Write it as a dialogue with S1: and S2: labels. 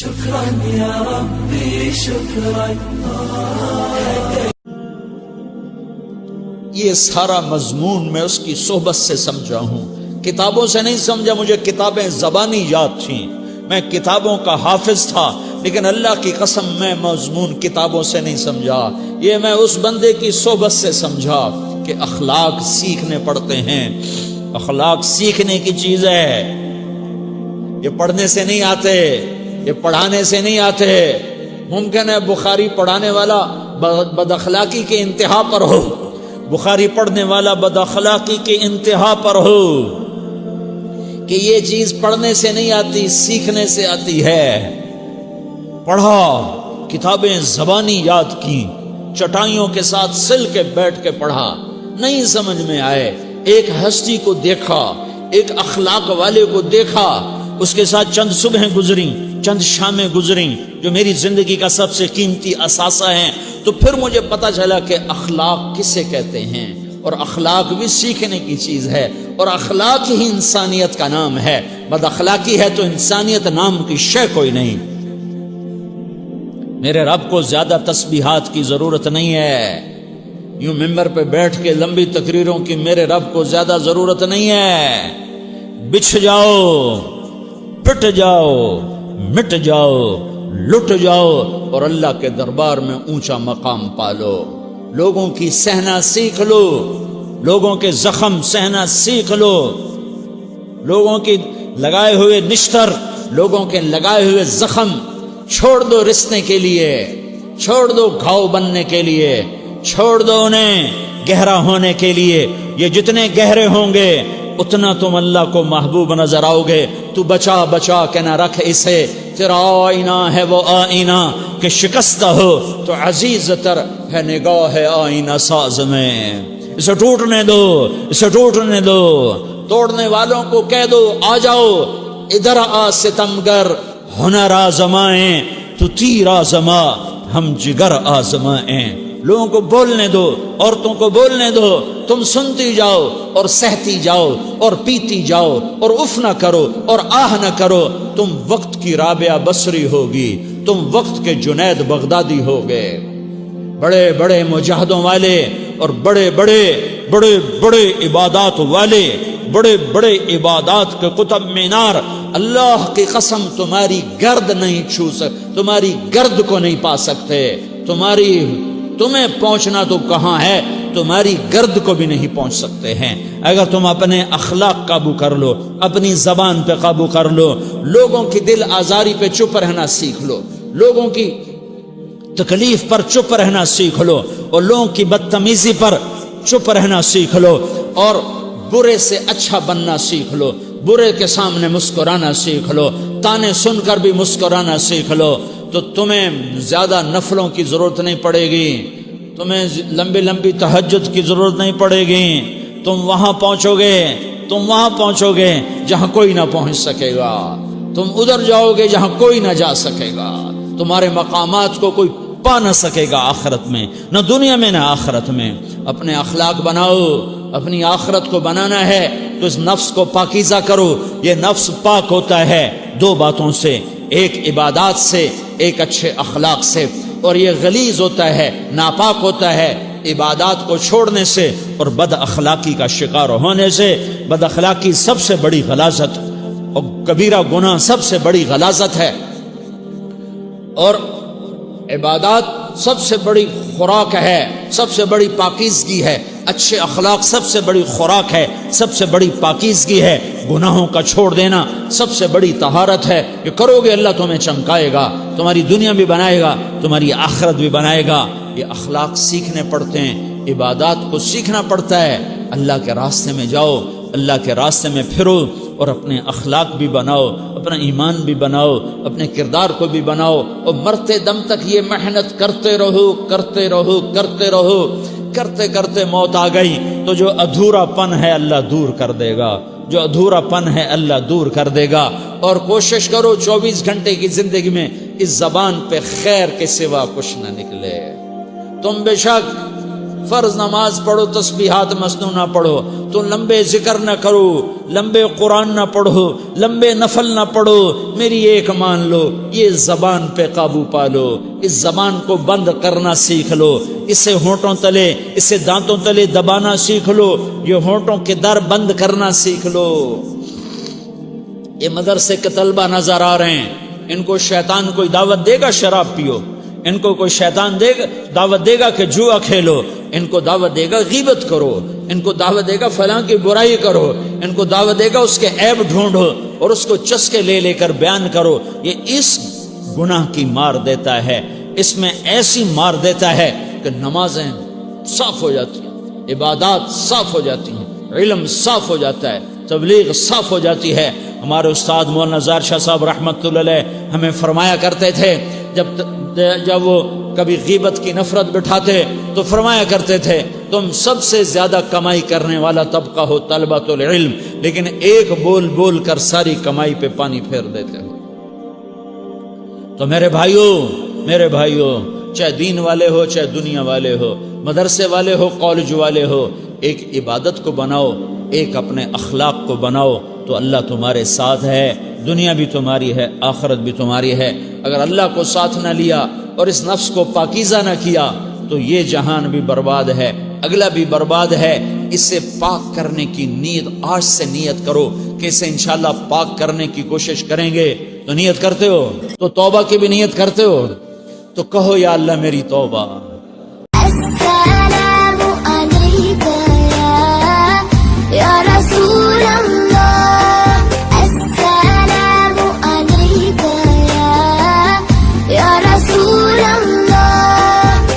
S1: شکراً یا ربی شکراً.
S2: یہ سارا مضمون میں اس کی صحبت سے سمجھا ہوں، کتابوں سے نہیں سمجھا. مجھے کتابیں زبانی یاد تھیں، میں کتابوں کا حافظ تھا، لیکن اللہ کی قسم میں مضمون کتابوں سے نہیں سمجھا. یہ میں اس بندے کی صحبت سے سمجھا کہ اخلاق سیکھنے پڑتے ہیں. اخلاق سیکھنے کی چیز ہے، یہ پڑھنے سے نہیں آتے، یہ پڑھانے سے نہیں آتے. ممکن ہے بخاری پڑھانے والا بد اخلاقی کے انتہا پر ہو، بخاری پڑھنے والا بد اخلاقی کے انتہا پر ہو، کہ یہ چیز پڑھنے سے نہیں آتی، سیکھنے سے آتی ہے. پڑھا، کتابیں زبانی یاد کی، چٹائیوں کے ساتھ سل کے بیٹھ کے پڑھا. نہیں سمجھ میں آئے، ایک ہستی کو دیکھا، ایک اخلاق والے کو دیکھا، اس کے ساتھ چند صبحیں گزریں، چند شامیں گزریں جو میری زندگی کا سب سے قیمتی اثاثہ ہیں. تو پھر مجھے پتا چلا کہ اخلاق کسے کہتے ہیں، اور اخلاق بھی سیکھنے کی چیز ہے، اور اخلاق ہی انسانیت کا نام ہے. بد اخلاقی ہے تو انسانیت نام کی شے کوئی نہیں. میرے رب کو زیادہ تسبیحات کی ضرورت نہیں ہے، یوں ممبر پہ بیٹھ کے لمبی تقریروں کی میرے رب کو زیادہ ضرورت نہیں ہے. بچھ جاؤ، پٹ جاؤ، مٹ جاؤ، لٹ جاؤ، اور اللہ کے دربار میں اونچا مقام پالو. لوگوں کی سہنا سیکھ لو، لوگوں کے زخم سہنا سیکھ لو، لوگوں کی لگائے ہوئے نشتر، لوگوں کے لگائے ہوئے زخم چھوڑ دو رسنے کے لیے، چھوڑ دو گھاؤ بننے کے لیے، چھوڑ دو انہیں گہرا ہونے کے لیے. یہ جتنے گہرے ہوں گے اتنا تم اللہ کو محبوب نظر آؤ گے. تو بچا بچا کے نہ رکھ اسے، تیرا آئینہ ہے وہ آئینہ کہ شکستہ ہو تو عزیز تر ہے نگاہ آئینہ ساز میں. اسے ٹوٹنے دو، اسے ٹوٹنے دو. توڑنے والوں کو کہہ دو آ جاؤ ادھر آ ستمگر، ہنر آزمائیں تو تیر آزما، ہم جگر آزمائیں. لوگوں کو بولنے دو، عورتوں کو بولنے دو، تم سنتی جاؤ اور سہتی جاؤ اور پیتی جاؤ اور اف نہ کرو اور آہ نہ کرو. تم وقت کی رابعہ بصری ہوگی، تم وقت کے جنید بغدادی ہوگے. بڑے بڑے مجاہدوں والے اور بڑے بڑے بڑے بڑے عبادات والے، بڑے بڑے عبادات کے قطب مینار، اللہ کی قسم تمہاری گرد نہیں چھو سکتے، تمہاری گرد کو نہیں پا سکتے. تمہیں پہنچنا تو کہاں ہے، تمہاری گرد کو بھی نہیں پہنچ سکتے ہیں. اگر تم اپنے اخلاق قابو کر لو، اپنی زبان پہ قابو کر لو، لوگوں کی دل آزاری پہ چپ رہنا سیکھ لو، لوگوں کی تکلیف پر چپ رہنا سیکھ لو، اور لوگوں کی بدتمیزی پر چپ رہنا سیکھ لو، اور برے سے اچھا بننا سیکھ لو، برے کے سامنے مسکرانا سیکھ لو، تانے سن کر بھی مسکرانا سیکھ لو، تو تمہیں زیادہ نفلوں کی ضرورت نہیں پڑے گی، تمہیں لمبی لمبی تہجد کی ضرورت نہیں پڑے گی. تم وہاں پہنچو گے، تم وہاں پہنچو گے جہاں کوئی نہ پہنچ سکے گا. تم ادھر جاؤ گے جہاں کوئی نہ جا سکے گا. تمہارے مقامات کو کوئی پا نہ سکے گا آخرت میں، نہ دنیا میں نہ آخرت میں. اپنے اخلاق بناؤ، اپنی آخرت کو بنانا ہے تو اس نفس کو پاکیزہ کرو. یہ نفس پاک ہوتا ہے دو باتوں سے، ایک عبادات سے، ایک اچھے اخلاق سے، اور یہ غلیظ ہوتا ہے، ناپاک ہوتا ہے عبادات کو چھوڑنے سے اور بد اخلاقی کا شکار ہونے سے. بد اخلاقی سب سے بڑی غلاظت اور کبیرہ گناہ سب سے بڑی غلاظت ہے، اور عبادات سب سے بڑی خوراک ہے، سب سے بڑی پاکیزگی ہے. اچھے اخلاق سب سے بڑی خوراک ہے، سب سے بڑی پاکیزگی ہے. گناہوں کا چھوڑ دینا سب سے بڑی طہارت ہے. یہ کرو گے اللہ تمہیں چمکائے گا، تمہاری دنیا بھی بنائے گا، تمہاری آخرت بھی بنائے گا. یہ اخلاق سیکھنے پڑتے ہیں، عبادات کو سیکھنا پڑتا ہے. اللہ کے راستے میں جاؤ، اللہ کے راستے میں پھرو، اور اپنے اخلاق بھی بناؤ، اپنا ایمان بھی بناؤ، اپنے کردار کو بھی بناؤ، اور مرتے دم تک یہ محنت کرتے رہو کرتے رہو کرتے رہو. کرتے کرتے موت آ گئی تو جو ادھورا پن ہے اللہ دور کر دے گا، جو ادھورا پن ہے اللہ دور کر دے گا. اور کوشش کرو 24 گھنٹے کی زندگی میں اس زبان پہ خیر کے سوا کچھ نہ نکلے. تم بے شک فرض نماز پڑھو تسبیحات مسنون نہ پڑھو، تو لمبے ذکر نہ کرو، لمبے قرآن نہ پڑھو، لمبے نفل نہ پڑھو، میری ایک مان لو، یہ زبان پہ قابو پالو، اس زبان کو بند کرنا سیکھ لو، اسے ہونٹوں تلے، اسے دانتوں تلے دبانا سیکھ لو، یہ ہونٹوں کے در بند کرنا سیکھ لو۔ یہ مدرسے کے طلبہ نظر آ رہے ہیں، ان کو شیطان کوئی دعوت دے گا شراب پیو، ان کو کوئی شیطان دعوت دے گا کہ جوا کھیلو، ان کو دعوت دے گا غیبت کرو، ان کو دعوت دے گا فلاں کی برائی کرو، ان کو دعوت دے گا اس کے عیب ڈھونڈو اور اس کو چسکے لے لے کر بیان کرو۔ یہ اس گناہ کی مار دیتا ہے، اس میں ایسی مار دیتا ہے کہ نمازیں صاف ہو جاتی ہیں، عبادات صاف ہو جاتی ہیں، علم صاف ہو جاتا ہے، تبلیغ صاف ہو جاتی ہے۔ ہمارے استاد مولانا زار شاہ صاحب رحمۃ اللہ علیہ ہمیں فرمایا کرتے تھے، جب وہ کبھی غیبت کی نفرت بٹھاتے تو فرمایا کرتے تھے تم سب سے زیادہ کمائی کرنے والا طبقہ ہو طلبۃ العلم، لیکن ایک بول بول کر ساری کمائی پہ پانی پھیر دیتے ہو۔ تو میرے بھائیوں چاہے دین والے ہو چاہے دنیا والے ہو، مدرسے والے ہو کالج والے ہو، ایک عبادت کو بناؤ، ایک اپنے اخلاق کو بناؤ، تو اللہ تمہارے ساتھ ہے، دنیا بھی تمہاری ہے، آخرت بھی تمہاری ہے۔ اگر اللہ کو ساتھ نہ لیا اور اس نفس کو پاکیزہ نہ کیا تو یہ جہان بھی برباد ہے، اگلا بھی برباد ہے۔ اسے پاک کرنے کی نیت آج سے نیت کرو کہ اسے انشاءاللہ پاک کرنے کی کوشش کریں گے۔ تو نیت کرتے ہو تو توبہ کی بھی نیت کرتے ہو، تو کہو یا اللہ میری توبہ،